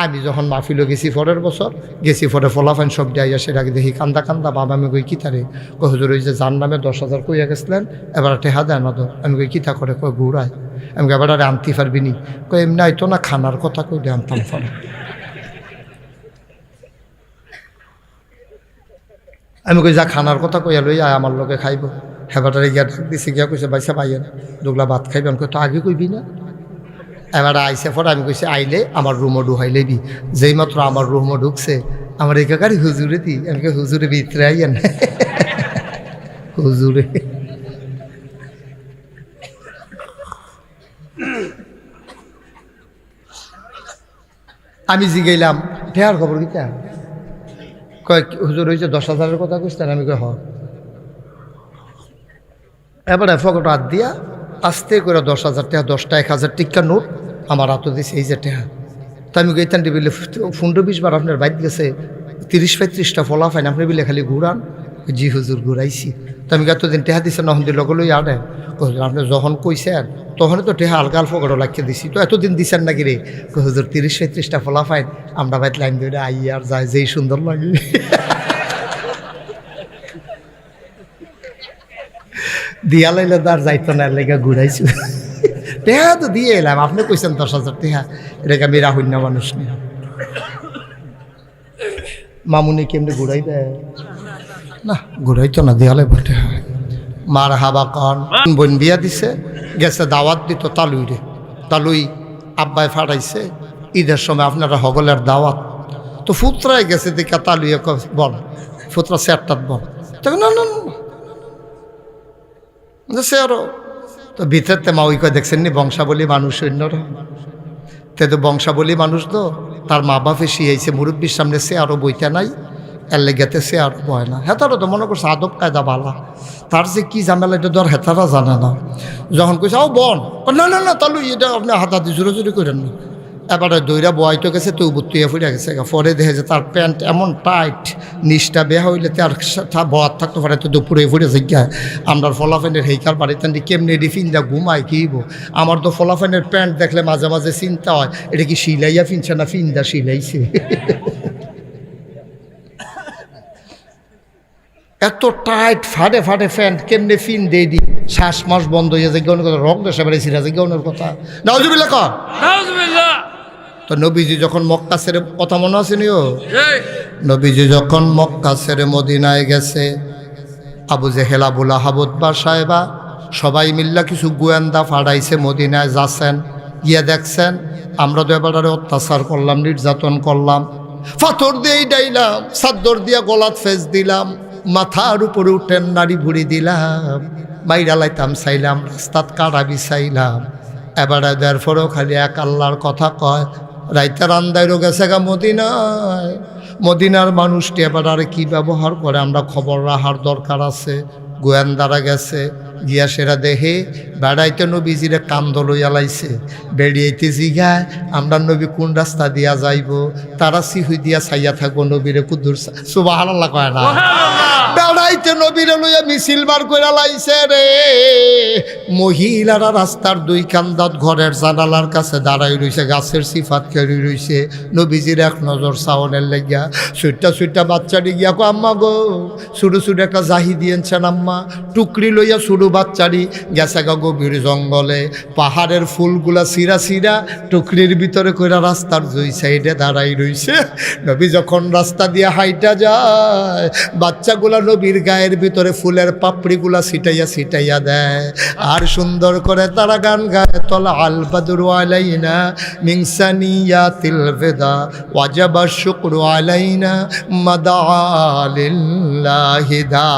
আমি যখন মাহফিলও গেছি পরের বছর গেছি পরে ফলাফাইন সব যাইয়া সেটাকে দেখি কান্দা কান্দা বাবা আমি কই কিতারে কই হুজুর ওই যে যার নামে 10,000 কইয়া গেছিলেন এবার টেহা দেয় না তো আমি কই কিতা করে কই ঘুরায় আমি এবার আরে আনতে পারবি নি কই এমনি আইতো না খানার কথা কইলে আনতাম ফলে আমি কই যা খানার কথা কইয়া লই আয় আমার লোকে খাইব হেবাটারে গিয়া ডাক দিছি গিয়া কইছে বাইসা পাইয়েন দুগলা ভাত খাইবেন কই তো আগে কইবি না এবার আইসে পরে আমি কইছি আইলে আমার রুমও ঢুকাই লেবি যেই মাত্র আমার রুমও ঢুকছে আমার একাকারই হুজুরে দি আমি হুজুরে ভিতরে আইয়েন হুজুরে আমি জিগাইলাম ঠেয়ার খবর কিতা কয় হুজুর হয়েছে 10,000-এর কথা কইছেন আমি কই হ এবারে ফকট হাত দিয়া আস্তে করে 10,000 টাকা 10টা 1,000 টিকা নোট আমার হাতে দিয়েছে এই যে টাকা তো আমি গেতান টেবিলে 15-20 বার আপনার বাইক গেছে 30-35টা ফলা ফাইন আপনি বিলে খালি ঘুরান জি হুজুর ঘুরাইছি তো আমি এতদিন টেহা দিচ্ছেন না হন্দির লগে লই আনে আপনি যখন কইছেন তখনই তো টেহা আলগা ফকটও লাগিয়ে দিছি তো এতদিন দিচ্ছেন নাকি রে হুজুর 30-35টা ফলা ফাইন আমরা বাইক লাইন ধরে আই আর যায় যেই সুন্দর লাগে দিয়া লাইলে তো আর যাইতো না লেগে ঘুরাইছি টেহা তো দিয়ে এলাম আপনি কইছেন 10,000 টেহা এটাকে আমি রাহুন্য মানুষ নিয়ে মামুনি কেমনি ঘুরাইবে না ঘুরাইতো না দেয়ালে বটে মার হাবা কন বোন বিয়া দিছে গেছে দাওয়াত দিত তালুই রে তালুই আব্বাই ফাটাইছে ঈদের সময় আপনারা হগলের দাওয়াত তো ফুতরাই গেছে দেখা তালুই বল ফুতরা সেরটাত বল তবে না না সে আরো তো ভিতরতে মা ওই কয় দেখছেন নি বংশাবলী মানুষ অন্যরা তে তো বংশাবলী মানুষ তো তার মা বাপে শিয়াইছে মুরব্বীর সামনে সে আরো বইতে নাই এর লেগেতে সে আরো বয় না হেতারও তো মনে করছে আদব কায়দা বালা তার যে কি ঝামেলা এটা ধর হেতারা জানে না যখন কইছে ও বন না না না তাহলে এটা আপনি হাতাহাতি জোরে জোরে করেন না এবারে দইরা বয়তো গেছে তো বুত্তুইয়া ফুটে গেছে পরে দেখে যে তার প্যান্ট এমন টাইট নিচটা বেহা হইলে তার বয়াত থাকতে পারে তো দুপুরে ফুটেছে গিয়া আমরা ফলাফেনের হেইকার বাড়িতে কেমনি ডিফিনটা ঘুমায় কিব আমার তো ফলাফেনের প্যান্ট দেখলে মাঝে মাঝে চিন্তা হয় এটা কি সিলাইয়া ফিনছে না ফিনদা সিলাইছে এত টাইট ফাটে ফাটে প্যান্ট কেমনে ফিন দিয়ে দি শ্বাস মাস বন্ধ হয়ে যায় কথা রং দেশে বেড়ে সিরা যায় গৌনের কথা নাউজুবিল্লাহ কর তো নবীজি যখন মক্কা ছেড়ে কথা মনে আছে নিও নবীজি যখন মক্কা ছেড়ে মদিনায় গেছে আবু জেহেল আবুল আহাবত বা সাহেবা সবাই মিল্লা কিছু গোয়েন্দা ফাড়াইছে মদিনায় যাচ্ছেন গিয়ে দেখছেন আমরা তো এবারে অত্যাচার করলাম নির্যাতন করলাম পাথর দিয়েই ডাইলাম চাদর দিয়া গলাত ফেস দিলাম মাথার উপরে উঠেন নাড়ি ভুড়ি দিলাম বাইরা লাইতাম চাইলাম রাস্তাত কাটা বিছাইলাম এবারে দেওয়ার পরেও খালি এক আল্লাহর কথা কয় রাইতার আন্দাইরও গেছে গা মদিনায় মদিনার মানুষটি এবার আর কী ব্যবহার করে আমরা খবর রাখার দরকার আছে গোয়েন্দারা গেছে গিয়া সেরা দেহে বেড়াইতে নবীজিরে কান্দ লইয়া লাইছে বেড়িয়েতে জিগায় আমরা নবী কোন রাস্তা দিয়া যাইব তারা সিহুই দিয়া ছাইয়া থাকবো নবীরে কুদুর সুবহানাল্লাহ কয় না বেড়াইতে নবীরে লইয়া মিছিল বার কইরা লাইছে রে মহিলারা রাস্তার দুই কান্দাত ঘরের জানালার কাছে দাঁড়াই রইছে গাছের সিফাত খেলি রইছে নবীজির এক নজর সাওনের লেগিয়া সুইটা বাচ্চাটি গিয়া কো আম্মা গো ছোটো ছোটো একটা জাহি দিয়েছেন আম্মা টুকরি লইয়া ছোটো বাচ্চাটি গেছে গা গভীর জঙ্গলে পাহাড়ের ফুলগুলা সিরা সিরা টুকরির ভিতরে কইরা রাস্তার দুই সাইডে দাঁড়াই রইছে নবী যখন রাস্তা দিয়ে হাইটা যায় বাচ্চাগুলা নবীর গায়ের ভিতরে ফুলের পাপড়িগুলা ছিটাইয়া দেয় আর সুন্দর করে তারা গান গায় তলা আল বাদরু আলাইনা মিন সানিয়াতিল বিদা ওয়াজাবা শুকরু আলাইনা মাদা লিল্লাহি দা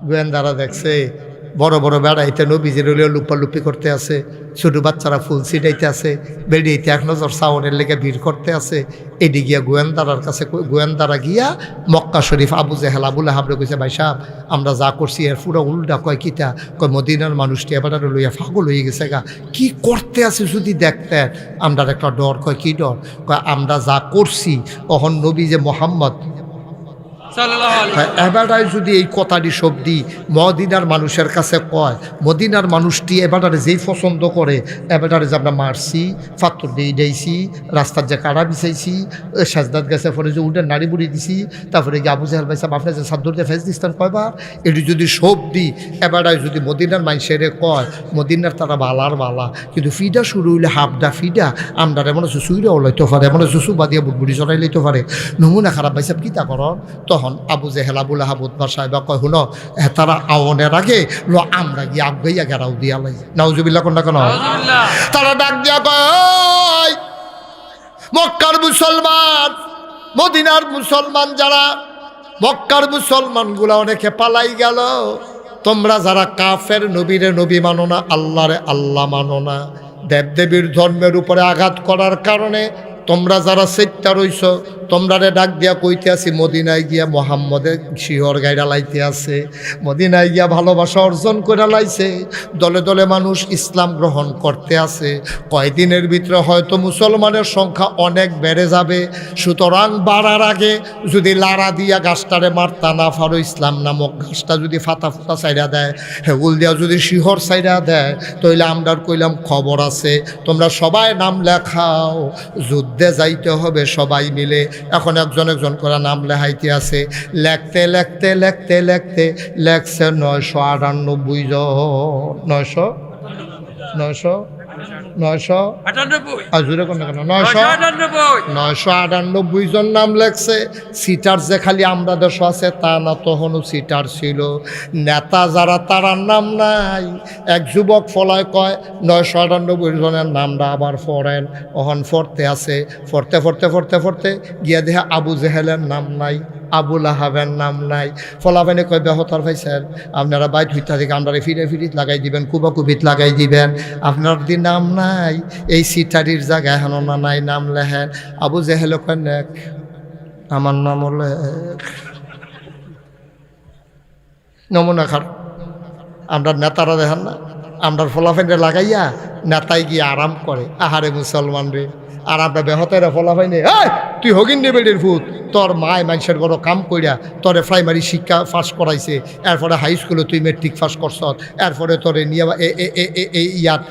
গোয়েন্দারা দেখছে বড় বড় বেড়াইতে নবীজির লুপালুপি করতে আছে ছোটো বাচ্চারা ফুল ছিটাইতে আছে বেড়িয়েতে এক নজর সাউনের লেগে ভিড় করতে আছে এডি গিয়া গোয়েন্দারার কাছে গোয়েন্দারা গিয়া মক্কা শরীফ আবু জেহেল আবুল আহাবরে কইছে ভাই সাহেব আমরা যা করছি এর পুরো উল্টা কয় কিতা কয় মদিনার মানুষটি এবার লইয়া পাগল হয়ে গেছে গা কি করতে আছে যদি দেখতেন আমরা একটা ডর কয় কি ডর কয় আমরা যা করছি তখন নবী যে মোহাম্মদ এবারায় যদি এই কথাটি শব্দি মদিনার মানুষের কাছে কয়, মদিনার মানুষটি এবারে যেই পছন্দ করে, এবারে যে আমরা মারছি, ফাত্তর দিয়ে দিয়েছি, রাস্তার যে কাড়া বিছাইছি, সাজদাত গেছে পরে যে উঠে নাড়ি বুড়ি দিছি, তারপরে গিয়ে আবু জাহেল ভাই সাহেব আপনার যে সাদ্দুর দিয়ে ফেস দিস্তান কয়বার, এটি যদি শব্দি এবারায় যদি মদিনার মানুষের কয়, মদিনার তারা বালার বালা, কিন্তু ফিডা শুরু হইলে হাফডা ফিডা আমরা এমন আছে সুইরাও লইতে পারে, এমন আছে সুবা দিয়ে বুটবুড়ি চড়াই লইতে পারে, নমুনা খারাপ ভাই সাহেব কিতা করন। তখন আবু জেহেল আবুল আহাব উতবা সাহেব কয়, হুনো তারা আওনের আগে আমরা গিয়ে আগাইয়া গেরাও দিয়া লাই, নাউজুবিল্লাহ কোন না কেন, তারা ডাক দিয়া কয়, মক্কার মুসলমান, মদিনার মুসলমান যারা, মক্কার মুসলমানগুলা অনেকে পালাই গেল, তোমরা যারা কাফের নবীরে নবী মানো না, আল্লাহরে আল্লাহ মানো না, দেবদেবীর ধর্মের উপরে আঘাত করার কারণে তোমরা যারা সেটটা রইছ, তোমরা ডাক দিয়া কইতে আসি মদিনায় গিয়া মোহাম্মদের শিহর গাইরা লাইতে আছে, মদিনায় গিয়া ভালোবাসা অর্জন করে লাইছে, দলে দলে মানুষ ইসলাম গ্রহণ করতে আছে, কয়দিনের ভিতরে হয়তো মুসলমানের সংখ্যা অনেক বেড়ে যাবে, সুতরাং বাড়ার আগে যদি লাড়া দিয়া গাছটারে মারতা না পারো, ইসলাম নামক গাছটা যদি ফাতা ফুতা সাইডা দেয়, হেগুল দিয়া যদি শিহর সাইডা দেয়, তাইলে আমরা কইলাম খবর আছে, তোমরা সবাই নাম লেখাও, যুদ্ধে যাইতে হবে সবাই মিলে। এখন একজন একজন করে নাম লেখাইতে আছে, লেখতে লেখতে লেখতে লেখতে লেখছে 998 জন, 998 জন নাম লেখছে। সিটার যে খালি আমরা দেশ আছে তা না, তখনও সিটার ছিল, নেতা যারা তারার নাম নাই। এক যুবক ফলায় কয় 998 জনের নামটা আবার পড়েন, ওহন পড়তে আছে, পড়তে পড়তে পড়তে পড়তে গিয়া দেখে আবু জেহেলের নাম নাই, আবুল আহাবের নাম নাই। ফলাফেনে কয় বেহতার ভাই স্যার, আপনারা বাইট হইতা থেকে আমরা ফিরে ফিরিত লাগাই দিবেন, কুবাকুবিত লাগাই দিবেন, আপনার দি নাম নাই, এই সিটারির জায়গায় হেন না নাই, নাম লেখেন। আবু জেহেল কয় নেক, আমার নাম হলে নমুনা খারাপ। আমরা নেতারা দেখেন না, আমরা ফলাফেনে লাগাইয়া নেতায় গিয়ে আরাম করে, আহারে মুসলমান রে। আর আমরা বেহতেরা ফলাফাইনে, তুই হগিন বেডির ভূত, তোর মায় মানুষের বড় কাম কইরা তোরে প্রাইমারি শিক্ষা পাস করাইছে, এরপরে হাই স্কুলে তুই মেট্রিক পাস করছ, এরপরে তোরে নিয়ে ইয়াত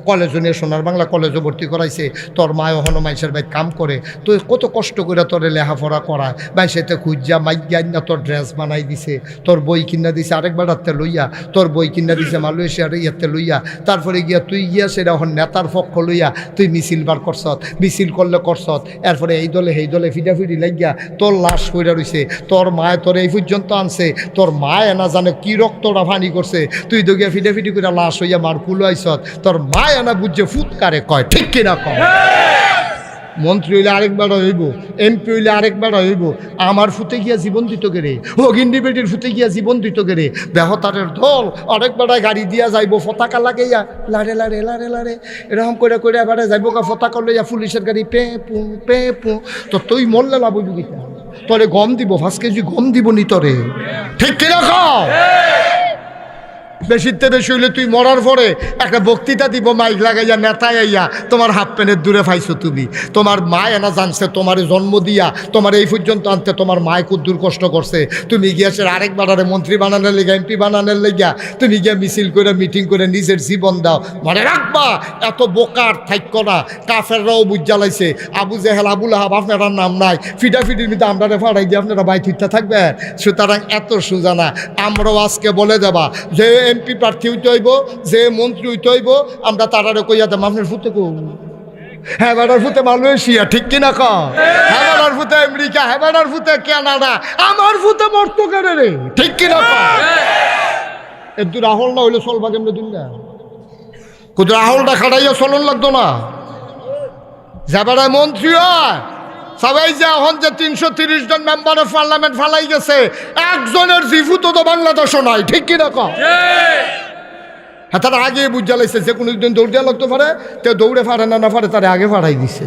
কলেজে নিয়ে সোনার বাংলা কলেজে ভর্তি করাইছে, তোর মায় ওখানো মানুষের বাইক কাম করে, তুই কত কষ্ট করে তোরে লেখাপড়া করায়, মানুষেতে খুঁজা মাইয়া না তোর ড্রেস বানাই দিছে, তোর বই কিনা দিছে আরেকবার হাতে লইয়া, তোর বই কিনা দিছে মালয়েশিয়ার ইয়াতে লইয়া, তারপরে গিয়া তুই গিয়া সেটা এখন নেতার পক্ষ লইয়া তুই মিছিল বার করছত, মিছিল করলে করছত, এরপরে এই দলে সেই দলে ফিডাফিডি লাগিয়া তোর লাশ কইরা রইছে, তোর মায় তোর এই পর্যন্ত আনছে, তোর মায় না জানে কি রক্তটা ফানি করছে, তুই তো গিয়া ফিডাফিডি করে লাশ হইয়া মার কুলো আইছত, তোর মায় না বুঝছে ফুৎকারে কয়, ঠিক কিনা কয়? মন্ত্রী হইলে আরেকবার হইব, এমপি হইলে আরেকবার হইব, আমার ফুতে গিয়া জীবন দিত গেরে, হগিন্ডি বেটির ফুতে গিয়া জীবন দিত গেরে, বেহতারের দল আরেকবার গাড়ি দিয়া যাইব, পতাকা লাগাইয়া লাড়ে লাড়ে লাড়ে লাড়ে এরকম করে করে এবারে যাইব গা, পতাকা লইয়া পুলিশের গাড়ি পে পু। তো তুই মরলে লাভ হইব কিনা? তোরে গম দিব, 5 কেজি গম দিব নি তোরে, ঠিক কিনা খাও? বেশিতে বেশি হইলে তুই মরার পরে একটা বক্তৃতা দিব মাইক লাগাইয়া, নেতায় আইয়া তোমার হাফ প্যান্টের দূরে পাইছো তুমি, তোমার মায় এনা জানছে তোমার জন্ম দিয়া তোমার এই পর্যন্ত আনতে তোমার মায় খুব দূর কষ্ট করছে, তুমি গিয়েছে আরেকবার আরে মন্ত্রী বানানোর লেগা, এমপি বানানোর লেগা তুমি গিয়া মিছিল করে মিটিং করে নিজের জীবন দাও। মনে রাখবা এত বোকার থাইক না, কাফেররাও বুঝ জ্বালাইছে, আবু জেহেল আবুল আহাব আপনার নাম নাই, ফিডাফিডির মধ্যে আমরা ফাড়াই দিয়ে আপনারা বাই ঠিকটা থাকবেন। সুতরাং এত সোজা না, আমরাও আজকে বলে দেবা যে এমপি প্রার্থী হইতে হইব, যে মন্ত্রী হইতে হইব, আমরা তারারে কইয়া দেব আপনার ফুতে কো, হ্যাঁ বেড়ার ফুতে মালয়েশিয়া, ঠিক কিনা ক? হ্যাঁ বেড়ার ফুতে আমেরিকা, হ্যাঁ বেড়ার ফুতে কানাডা, আমার ফুতে মর্ত কেন রে, ঠিক কিনা ক? একটু রাহুল না হইলে চলবা কেমনে দুনিয়া? কিন্তু রাহুলটা খাটাইয়া চলন লাগতো না, যাবারায় মন্ত্রী হয় সবাই যে এখন যে 330 জন মেম্বার অফ পার্লামেন্ট ফালাই গেছে, একজনের জিফুত তো বাংলাদেশও নাই, ঠিক কিনা কম? হ্যাঁ, তারা আগে বুঝা লাগছে যে কোনো দিন দৌড় দেওয়া লাগতে পারে, তো দৌড়ে ফাড়ে না ফাড়ে তারা আগে ফাড়াই দিছে।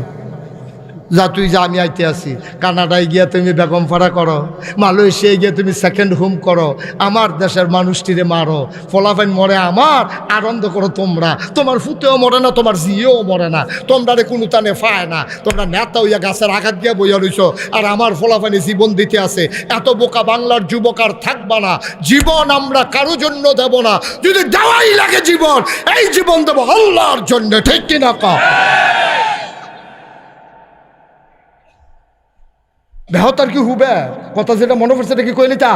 যা তুই যা, আমি আইতে আসি। কানাডায় গিয়া তুমি বেগম ফাড়া করো, মালয়েশিয়ায় গিয়ে তুমি সেকেন্ড হোম করো, আমার দেশের মানুষটিরে মারো, ফলাফাইন মরে আমার, আনন্দ করো তোমরা। তোমার ফুতেও মরে না, তোমার জিয়েও মরে না, তোমরা রে কোনো টানে ফায় না। তোমরা নেতা হইয়া গাছের আঘাত দিয়া বইয়া রইছ, আর আমার ফলাফাইনে জীবন দিতে আছে। এত বোকা বাংলার যুবক আর থাকবা না। জীবন আমরা কারো জন্য দেব না, যদি দেওয়াই লাগে জীবন, এই জীবন দেবো আল্লাহর জন্য, ঠিক কিনা কা? বেহতার কি হুবে কথা, যেটা মনে পড়ছে এটা কি কইলি তা